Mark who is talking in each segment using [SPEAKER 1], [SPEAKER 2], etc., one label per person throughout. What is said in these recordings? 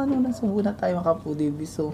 [SPEAKER 1] Yan, nasubo na tayo mga kapudibis. So.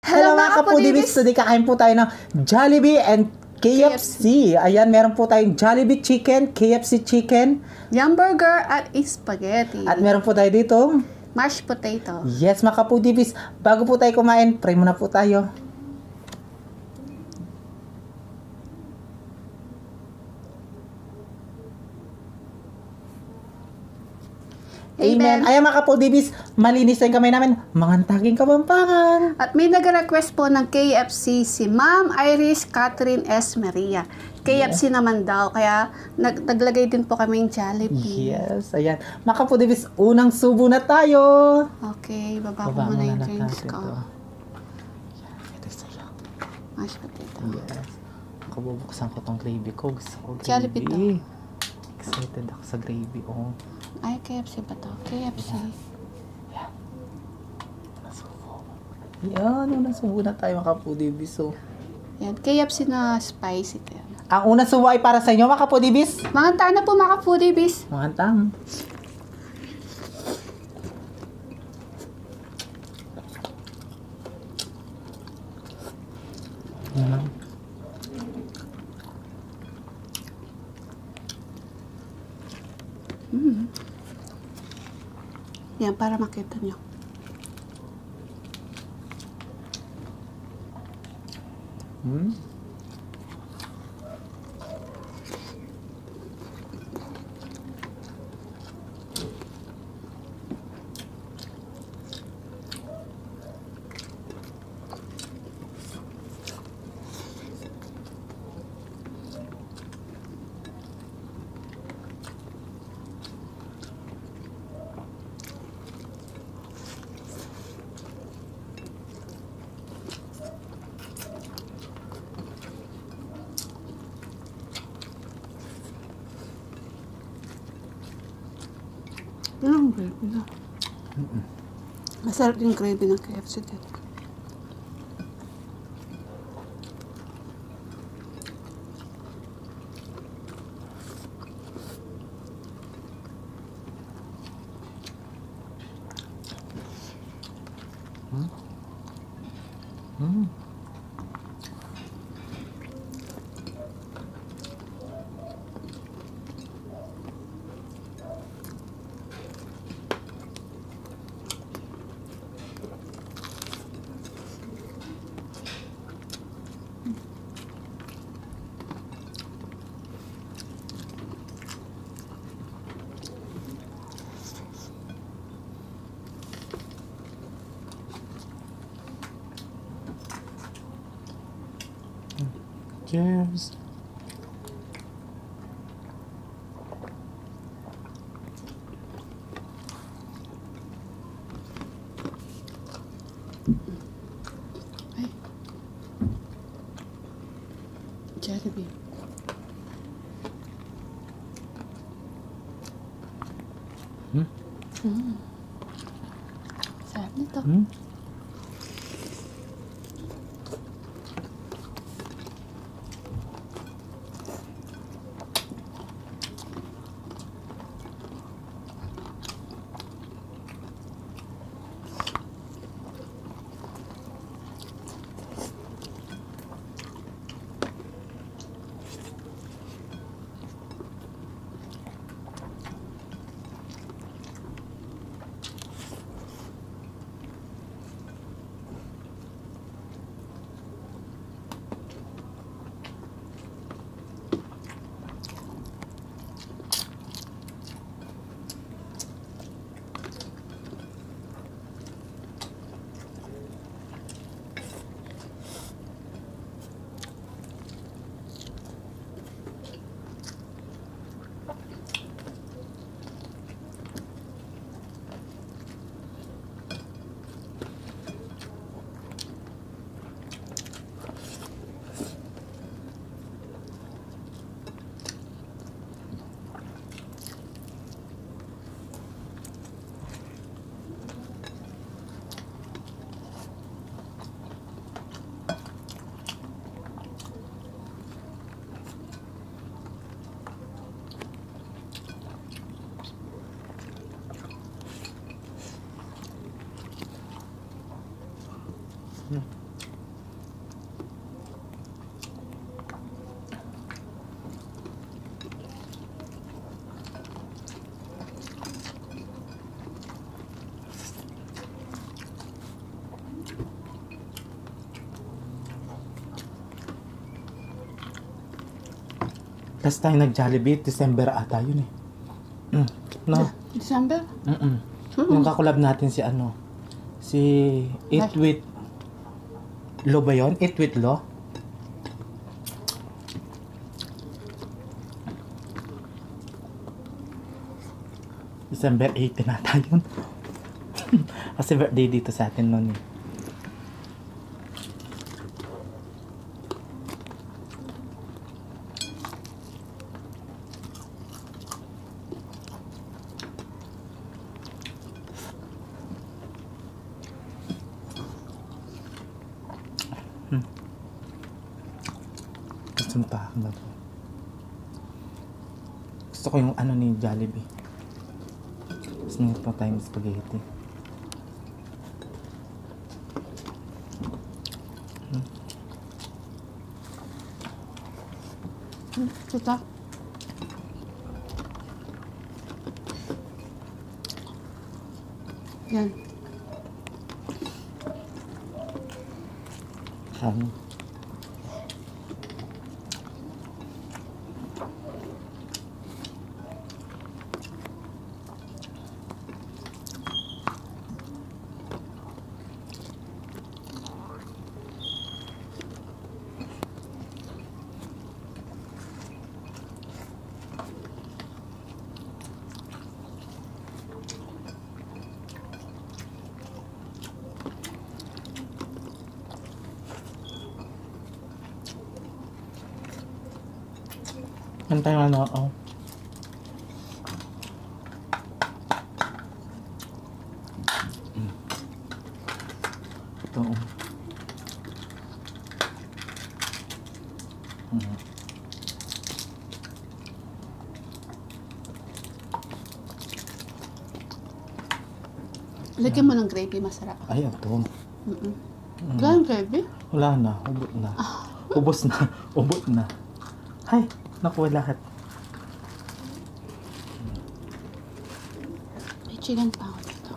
[SPEAKER 1] Hello mga kapudibis! Today kakain po tayo ng Jollibee and KFC. Ayan, meron po tayong Jollibee chicken, KFC chicken,
[SPEAKER 2] Yum burger at spaghetti.
[SPEAKER 1] at meron po tayo dito
[SPEAKER 2] Mashed potato.
[SPEAKER 1] yes mga kapudibis, bago po tayo kumain, pray muna po tayo. Amen. Ayan mga kapudibis, malinis na yung kamay namin, mangantaging Kabampangan.
[SPEAKER 2] At may nag-request po ng KFC si Ma'am Iris Catherine S. Maria. KFC naman daw, kaya naglagay din po kami ng Jollibee.
[SPEAKER 1] Yes, ayan. Mga kapudibis, unang subo na tayo.
[SPEAKER 2] Okay, baba ko
[SPEAKER 1] Baba
[SPEAKER 2] muna yung
[SPEAKER 1] muna
[SPEAKER 2] drinks
[SPEAKER 1] natin
[SPEAKER 2] ko.
[SPEAKER 1] to. Yan, ito sa'yo.
[SPEAKER 2] Mashed potato.
[SPEAKER 1] Yes. Kabubuksan ko tong gravy ko. Gusto ko gravy.
[SPEAKER 2] Jollibee to.
[SPEAKER 1] Excited ako sa gravy. Oh.
[SPEAKER 2] Ay, KFC ba to? KFC.
[SPEAKER 1] Yan. Nasubo. Yan, unang subo na tayo mga kapudibis. So.
[SPEAKER 2] Yan, KFC na spicy to yan.
[SPEAKER 1] Ang unang subo ay para sa inyo mga kapudibis.
[SPEAKER 2] Mga na po mga foodies.
[SPEAKER 1] Mangantang. Yan.
[SPEAKER 2] Yan, para makita nyo. Ang gravy na. Masarap yung gravy ng KFC din.
[SPEAKER 1] Cheers.
[SPEAKER 2] Ay. Jollibee. Sarap nito.
[SPEAKER 1] Last time nag-Jollibee, December ata yun eh. No?
[SPEAKER 2] December?
[SPEAKER 1] Yung kakulab natin si ano, si Eat With Lo ba yun? Eat With Lo? December 18 nata yun. Kasi birthday dito sa atin noon eh. Sunta na to. Gusto ko yung ano ni Jollibee. Gusto pa tayong spaghetti.
[SPEAKER 2] Kita. Yan.
[SPEAKER 1] Ano? Ano tayong ano? Oh. Ito.
[SPEAKER 2] Lagyan mo ng gravy, masarap.
[SPEAKER 1] Ay, ito.
[SPEAKER 2] Wala yung gravy?
[SPEAKER 1] Wala na. Ubot na. Ubos na. Ubot na. Ay, nakuha lahat.
[SPEAKER 2] May chicken pa ako dito.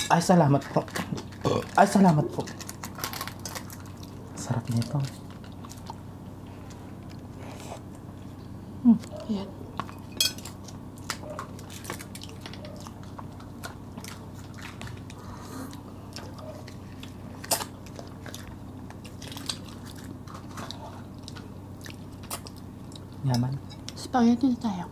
[SPEAKER 1] Ay, salamat po. Ay, salamat po. Sarap nito.
[SPEAKER 2] Yan.
[SPEAKER 1] Yaman.
[SPEAKER 2] Spaghetti na tayo.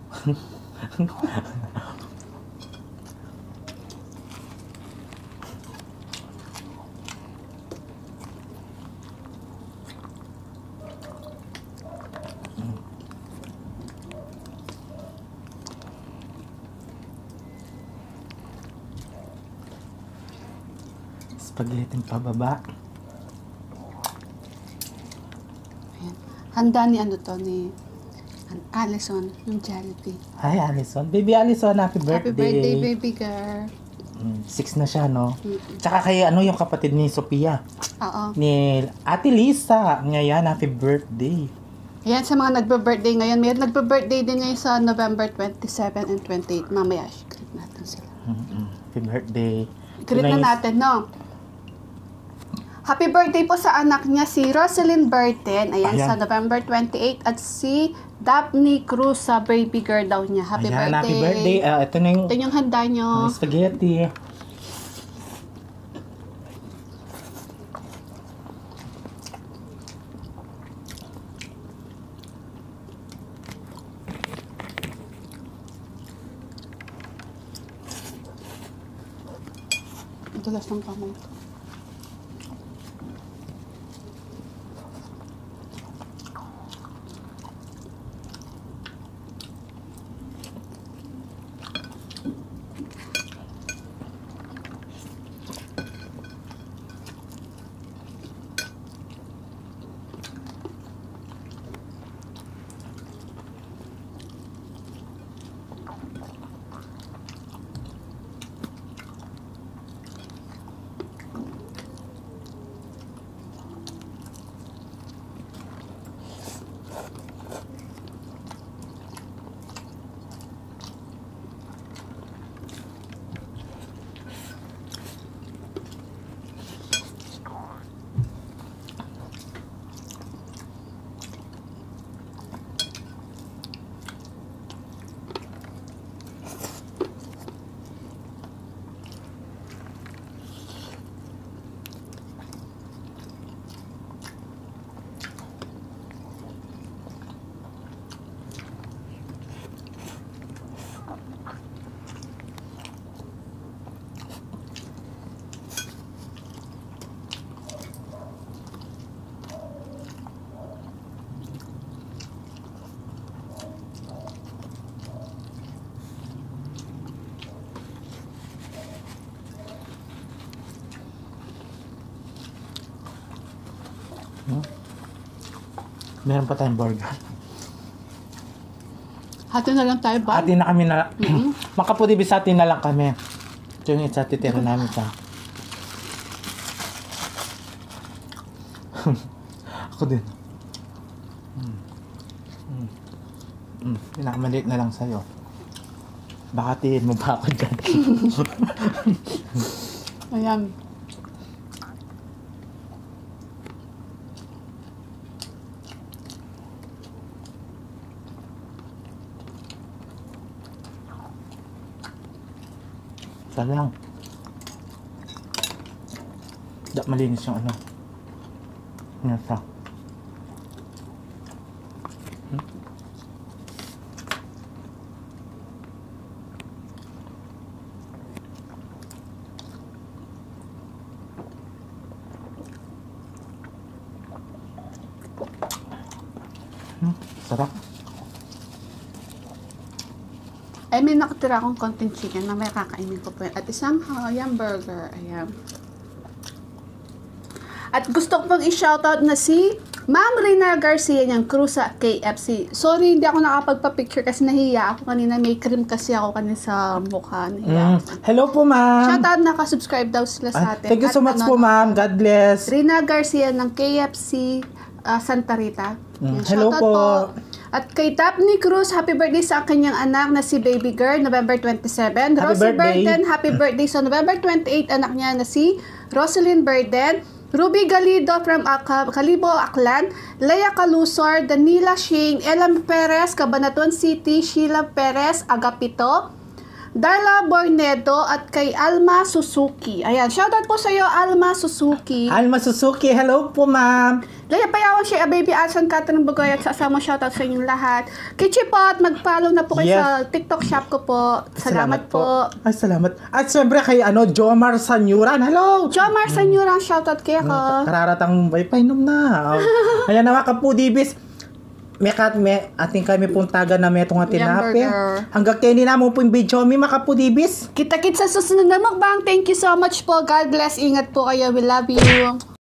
[SPEAKER 1] Spaghetti pababa.
[SPEAKER 2] Ayan. Handa ni ano to, ni Allison, yung Jollibee.
[SPEAKER 1] Hi, Allison. Baby Allison, happy birthday.
[SPEAKER 2] Happy birthday, baby girl.
[SPEAKER 1] 6 na siya, no? Tsaka kay ano yung kapatid ni Sophia.
[SPEAKER 2] Oo.
[SPEAKER 1] Ni Ate Lisa. Ngayon, happy birthday.
[SPEAKER 2] Ayan, sa mga nagbe-birthday ngayon. May nagbe-birthday din ngayon sa November 27 and 28. Mamaya, greet natin sila.
[SPEAKER 1] Happy birthday.
[SPEAKER 2] Greet na natin, no? Happy birthday po sa anak niya, si Roselyn Burton. Ayan,
[SPEAKER 1] Ayan.
[SPEAKER 2] sa November 28. At si Daphne Cruz sa baby girl daw niya. Happy
[SPEAKER 1] Ayan,
[SPEAKER 2] birthday.
[SPEAKER 1] happy birthday. Ito na yung
[SPEAKER 2] Ito yung handa nyo.
[SPEAKER 1] spaghetti.
[SPEAKER 2] Dulas ng kamay.
[SPEAKER 1] Meron pa tayong burger.
[SPEAKER 2] Hati na lang tayo ba?
[SPEAKER 1] Hati na kami na, makapudibis hati na lang kami. Ito yung isa titira namin sa. Ako din. Pinakamaliit na lang sa'yo. Baka tiin mo pa ako dyan.
[SPEAKER 2] Ayan.
[SPEAKER 1] Sayang. Malinis yung ano. Nasa. Sarap.
[SPEAKER 2] Ay, may nakatira akong konting chicken na may kakainin ko po. At isang hamburger. Ayan. At gusto ko pang i-shoutout na si Ma'am Rina Garcia niyang Cruz sa KFC. Sorry, hindi ako nakapagpa-picture kasi nahiya ako kanina. May cream kasi ako kanina sa mukha. Nahiya ako.
[SPEAKER 1] Hello po, ma'am.
[SPEAKER 2] Shoutout, nakasubscribe daw sila sa atin.
[SPEAKER 1] Thank you so
[SPEAKER 2] At
[SPEAKER 1] much po, ma'am. God bless.
[SPEAKER 2] Rina Garcia ng KFC Santa Rita. Yan,
[SPEAKER 1] Hello
[SPEAKER 2] shoutout
[SPEAKER 1] po.
[SPEAKER 2] At kay Daphne Cruz, happy birthday sa kanyang anak na si Baby Girl, November 27.
[SPEAKER 1] Happy
[SPEAKER 2] Rosie
[SPEAKER 1] birthday.
[SPEAKER 2] Burden, happy birthday sa November 28, anak niya na si Rosalyn Burden. Ruby Galido from Calibo, Aklan. Leia Calusor, Danila Shane, Elam Perez, Cabanatuan City, Sheila Perez, Agapito. Darla Bornedo at kay Alma Suzuki. Ayan, shoutout po sa iyo, Alma Suzuki.
[SPEAKER 1] Alma Suzuki, hello po, ma'am.
[SPEAKER 2] Laya Payawan siya, Baby Alson, Catherine Bugoy at sa asama, shoutout sa inyong lahat. Kichipot, mag-follow na po kayo
[SPEAKER 1] Yes.
[SPEAKER 2] sa TikTok shop ko po. Salamat po.
[SPEAKER 1] Ay, salamat. At syempre kay Jomar Sanyuran, hello.
[SPEAKER 2] Jomar Sanyuran, shoutout kay ako.
[SPEAKER 1] Kararatang may painom na. Ayan na mga kapudibis. May ating kami pong taga na metong tinape.
[SPEAKER 2] Hamburger.
[SPEAKER 1] Hanggang kainin na mo po yung video mi mga kapudibis.
[SPEAKER 2] Kita-kits sa susunod na mukbang. Thank you so much po. God bless. Ingat po kayo. We love you.